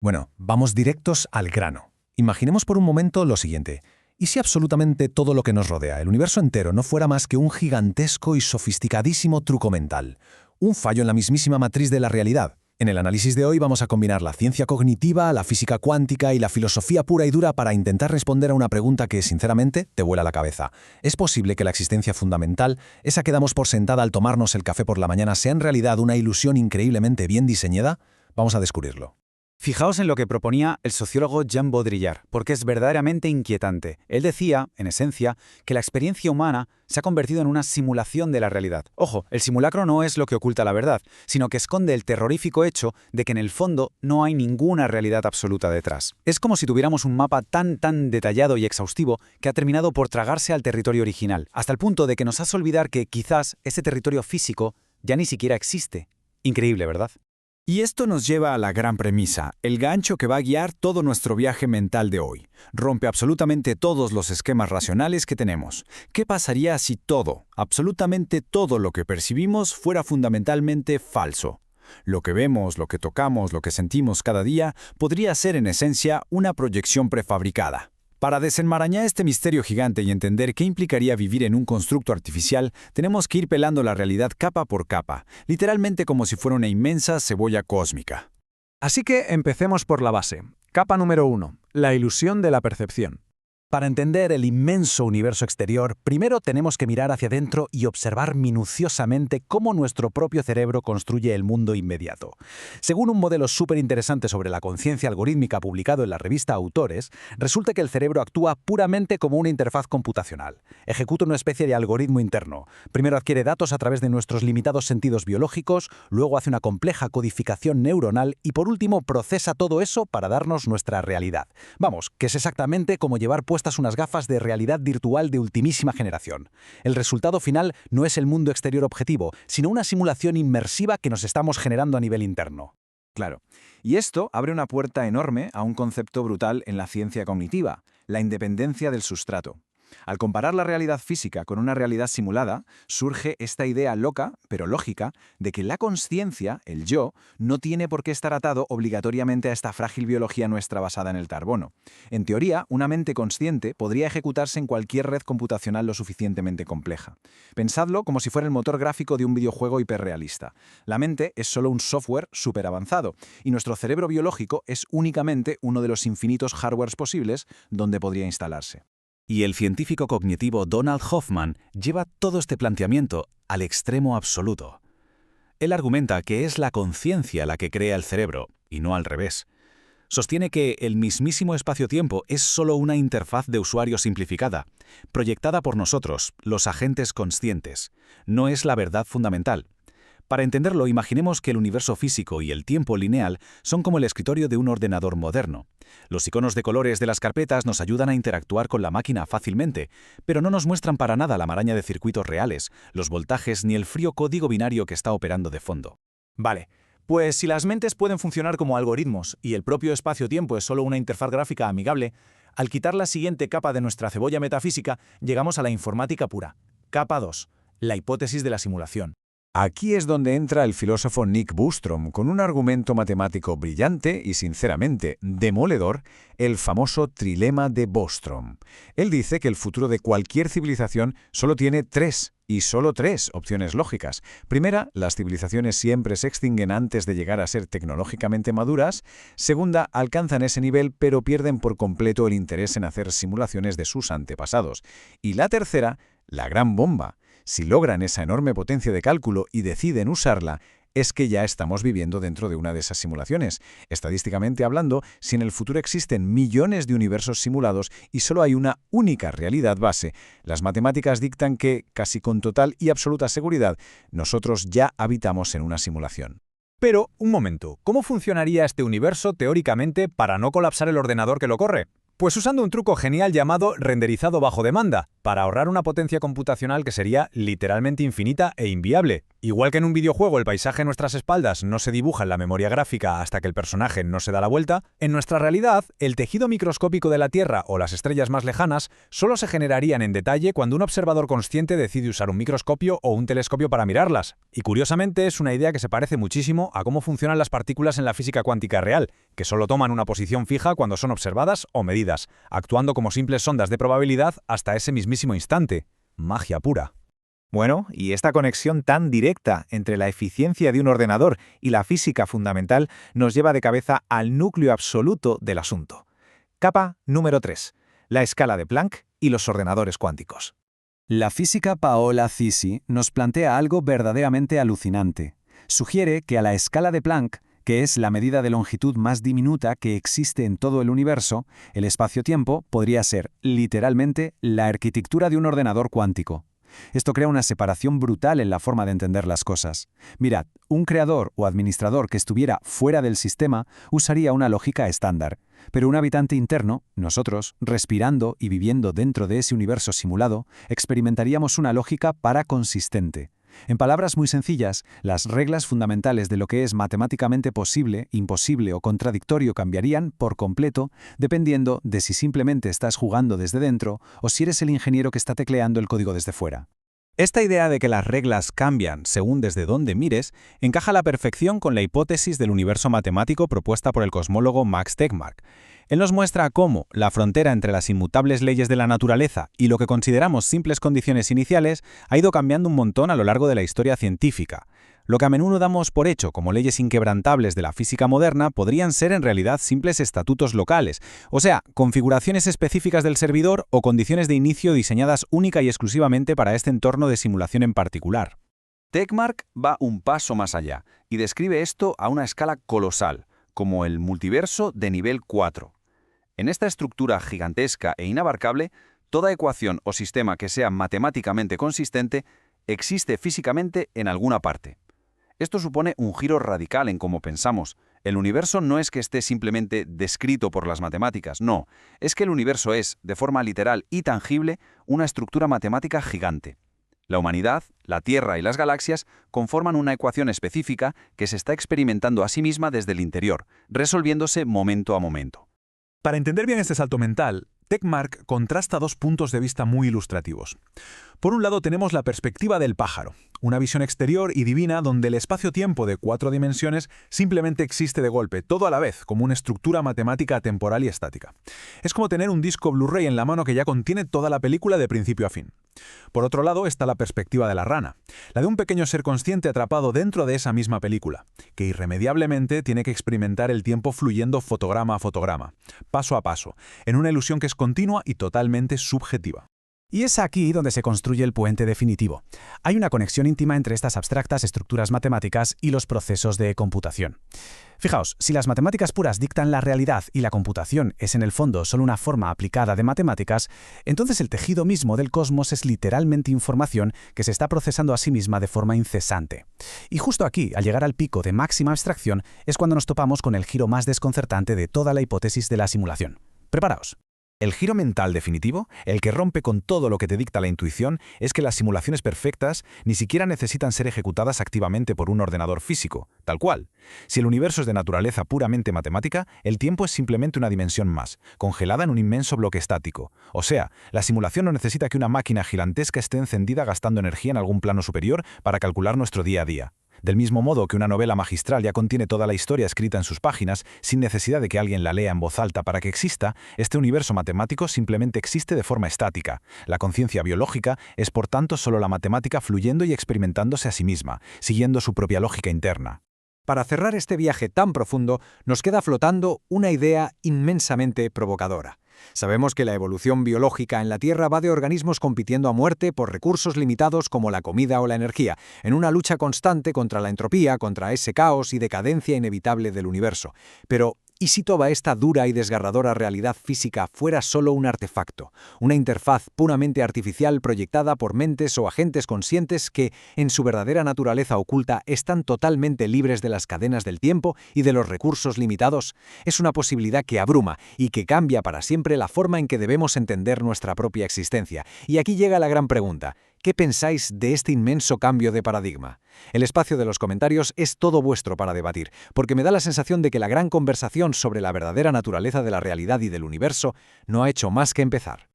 Bueno, vamos directos al grano. Imaginemos por un momento lo siguiente. ¿Y si absolutamente todo lo que nos rodea, el universo entero, no fuera más que un gigantesco y sofisticadísimo truco mental? Un fallo en la mismísima matriz de la realidad. En el análisis de hoy vamos a combinar la ciencia cognitiva, la física cuántica y la filosofía pura y dura para intentar responder a una pregunta que, sinceramente, te vuela la cabeza. ¿Es posible que la existencia fundamental, esa que damos por sentada al tomarnos el café por la mañana, sea en realidad una ilusión increíblemente bien diseñada? Vamos a descubrirlo. Fijaos en lo que proponía el sociólogo Jean Baudrillard, porque es verdaderamente inquietante. Él decía, en esencia, que la experiencia humana se ha convertido en una simulación de la realidad. Ojo, el simulacro no es lo que oculta la verdad, sino que esconde el terrorífico hecho de que en el fondo no hay ninguna realidad absoluta detrás. Es como si tuviéramos un mapa tan detallado y exhaustivo que ha terminado por tragarse al territorio original, hasta el punto de que nos hace olvidar que quizás ese territorio físico ya ni siquiera existe. Increíble, ¿verdad? Y esto nos lleva a la gran premisa, el gancho que va a guiar todo nuestro viaje mental de hoy. Rompe absolutamente todos los esquemas racionales que tenemos. ¿Qué pasaría si todo, absolutamente todo lo que percibimos fuera fundamentalmente falso? Lo que vemos, lo que tocamos, lo que sentimos cada día podría ser en esencia una proyección prefabricada. Para desenmarañar este misterio gigante y entender qué implicaría vivir en un constructo artificial, tenemos que ir pelando la realidad capa por capa, literalmente como si fuera una inmensa cebolla cósmica. Así que empecemos por la base. Capa número 1. La ilusión de la percepción. Para entender el inmenso universo exterior, primero tenemos que mirar hacia adentro y observar minuciosamente cómo nuestro propio cerebro construye el mundo inmediato. Según un modelo súper interesante sobre la conciencia algorítmica publicado en la revista Autores, resulta que el cerebro actúa puramente como una interfaz computacional. Ejecuta una especie de algoritmo interno. Primero adquiere datos a través de nuestros limitados sentidos biológicos, luego hace una compleja codificación neuronal y por último procesa todo eso para darnos nuestra realidad. Vamos, que es exactamente como llevar puestas unas gafas de realidad virtual de ultimísima generación. El resultado final no es el mundo exterior objetivo, sino una simulación inmersiva que nos estamos generando a nivel interno. Claro. Y esto abre una puerta enorme a un concepto brutal en la ciencia cognitiva, la independencia del sustrato. Al comparar la realidad física con una realidad simulada, surge esta idea loca, pero lógica, de que la consciencia, el yo, no tiene por qué estar atado obligatoriamente a esta frágil biología nuestra basada en el carbono. En teoría, una mente consciente podría ejecutarse en cualquier red computacional lo suficientemente compleja. Pensadlo como si fuera el motor gráfico de un videojuego hiperrealista. La mente es solo un software súper avanzado, y nuestro cerebro biológico es únicamente uno de los infinitos hardwares posibles donde podría instalarse. Y el científico cognitivo Donald Hoffman lleva todo este planteamiento al extremo absoluto. Él argumenta que es la conciencia la que crea el cerebro, y no al revés. Sostiene que el mismísimo espacio-tiempo es solo una interfaz de usuario simplificada, proyectada por nosotros, los agentes conscientes. No es la verdad fundamental. Para entenderlo, imaginemos que el universo físico y el tiempo lineal son como el escritorio de un ordenador moderno. Los iconos de colores de las carpetas nos ayudan a interactuar con la máquina fácilmente, pero no nos muestran para nada la maraña de circuitos reales, los voltajes ni el frío código binario que está operando de fondo. Vale, pues si las mentes pueden funcionar como algoritmos y el propio espacio-tiempo es solo una interfaz gráfica amigable, al quitar la siguiente capa de nuestra cebolla metafísica, llegamos a la informática pura. Capa 2. La hipótesis de la simulación. Aquí es donde entra el filósofo Nick Bostrom con un argumento matemático brillante y, sinceramente, demoledor, el famoso trilema de Bostrom. Él dice que el futuro de cualquier civilización solo tiene tres, y solo tres, opciones lógicas. Primera, las civilizaciones siempre se extinguen antes de llegar a ser tecnológicamente maduras. Segunda, alcanzan ese nivel pero pierden por completo el interés en hacer simulaciones de sus antepasados. Y la tercera, la gran bomba. Si logran esa enorme potencia de cálculo y deciden usarla, es que ya estamos viviendo dentro de una de esas simulaciones. Estadísticamente hablando, si en el futuro existen millones de universos simulados y solo hay una única realidad base, las matemáticas dictan que, casi con total y absoluta seguridad, nosotros ya habitamos en una simulación. Pero, un momento, ¿cómo funcionaría este universo teóricamente para no colapsar el ordenador que lo corre? Pues usando un truco genial llamado renderizado bajo demanda, para ahorrar una potencia computacional que sería literalmente infinita e inviable. Igual que en un videojuego el paisaje a nuestras espaldas no se dibuja en la memoria gráfica hasta que el personaje no se da la vuelta, en nuestra realidad, el tejido microscópico de la Tierra o las estrellas más lejanas solo se generarían en detalle cuando un observador consciente decide usar un microscopio o un telescopio para mirarlas. Y curiosamente es una idea que se parece muchísimo a cómo funcionan las partículas en la física cuántica real, que solo toman una posición fija cuando son observadas o medidas, actuando como simples ondas de probabilidad hasta ese mismísimo instante. Magia pura. Bueno, y esta conexión tan directa entre la eficiencia de un ordenador y la física fundamental nos lleva de cabeza al núcleo absoluto del asunto. Capa número 3. La escala de Planck y los ordenadores cuánticos. La física Paola Cisi nos plantea algo verdaderamente alucinante. Sugiere que a la escala de Planck, que es la medida de longitud más diminuta que existe en todo el universo, el espacio-tiempo podría ser, literalmente, la arquitectura de un ordenador cuántico. Esto crea una separación brutal en la forma de entender las cosas. Mirad, un creador o administrador que estuviera fuera del sistema usaría una lógica estándar, pero un habitante interno, nosotros, respirando y viviendo dentro de ese universo simulado, experimentaríamos una lógica paraconsistente. En palabras muy sencillas, las reglas fundamentales de lo que es matemáticamente posible, imposible o contradictorio cambiarían por completo dependiendo de si simplemente estás jugando desde dentro o si eres el ingeniero que está tecleando el código desde fuera. Esta idea de que las reglas cambian según desde dónde mires encaja a la perfección con la hipótesis del universo matemático propuesta por el cosmólogo Max Tegmark. Él nos muestra cómo la frontera entre las inmutables leyes de la naturaleza y lo que consideramos simples condiciones iniciales ha ido cambiando un montón a lo largo de la historia científica. Lo que a menudo damos por hecho como leyes inquebrantables de la física moderna podrían ser en realidad simples estatutos locales, o sea, configuraciones específicas del servidor o condiciones de inicio diseñadas única y exclusivamente para este entorno de simulación en particular. Tegmark va un paso más allá y describe esto a una escala colosal, como el multiverso de nivel 4. En esta estructura gigantesca e inabarcable, toda ecuación o sistema que sea matemáticamente consistente existe físicamente en alguna parte. Esto supone un giro radical en cómo pensamos. El universo no es que esté simplemente descrito por las matemáticas, no. Es que el universo es, de forma literal y tangible, una estructura matemática gigante. La humanidad, la Tierra y las galaxias conforman una ecuación específica que se está experimentando a sí misma desde el interior, resolviéndose momento a momento. Para entender bien este salto mental, Tegmark contrasta dos puntos de vista muy ilustrativos. Por un lado tenemos la perspectiva del pájaro, una visión exterior y divina donde el espacio-tiempo de 4 dimensiones simplemente existe de golpe, todo a la vez, como una estructura matemática temporal y estática. Es como tener un disco Blu-ray en la mano que ya contiene toda la película de principio a fin. Por otro lado está la perspectiva de la rana, la de un pequeño ser consciente atrapado dentro de esa misma película, que irremediablemente tiene que experimentar el tiempo fluyendo fotograma a fotograma, paso a paso, en una ilusión que es continua y totalmente subjetiva. Y es aquí donde se construye el puente definitivo. Hay una conexión íntima entre estas abstractas estructuras matemáticas y los procesos de computación. Fijaos, si las matemáticas puras dictan la realidad y la computación es en el fondo solo una forma aplicada de matemáticas, entonces el tejido mismo del cosmos es literalmente información que se está procesando a sí misma de forma incesante. Y justo aquí, al llegar al pico de máxima abstracción, es cuando nos topamos con el giro más desconcertante de toda la hipótesis de la simulación. Preparaos. El giro mental definitivo, el que rompe con todo lo que te dicta la intuición, es que las simulaciones perfectas ni siquiera necesitan ser ejecutadas activamente por un ordenador físico, tal cual. Si el universo es de naturaleza puramente matemática, el tiempo es simplemente una dimensión más, congelada en un inmenso bloque estático. O sea, la simulación no necesita que una máquina gigantesca esté encendida gastando energía en algún plano superior para calcular nuestro día a día. Del mismo modo que una novela magistral ya contiene toda la historia escrita en sus páginas, sin necesidad de que alguien la lea en voz alta para que exista, este universo matemático simplemente existe de forma estática. La conciencia biológica es por tanto solo la matemática fluyendo y experimentándose a sí misma, siguiendo su propia lógica interna. Para cerrar este viaje tan profundo, nos queda flotando una idea inmensamente provocadora. Sabemos que la evolución biológica en la Tierra va de organismos compitiendo a muerte por recursos limitados como la comida o la energía, en una lucha constante contra la entropía, contra ese caos y decadencia inevitable del universo. Pero, ¿y si toda esta dura y desgarradora realidad física fuera solo un artefacto, una interfaz puramente artificial proyectada por mentes o agentes conscientes que, en su verdadera naturaleza oculta, están totalmente libres de las cadenas del tiempo y de los recursos limitados? Es una posibilidad que abruma y que cambia para siempre la forma en que debemos entender nuestra propia existencia. Y aquí llega la gran pregunta: ¿Qué pensáis de este inmenso cambio de paradigma? El espacio de los comentarios es todo vuestro para debatir, porque me da la sensación de que la gran conversación sobre la verdadera naturaleza de la realidad y del universo no ha hecho más que empezar.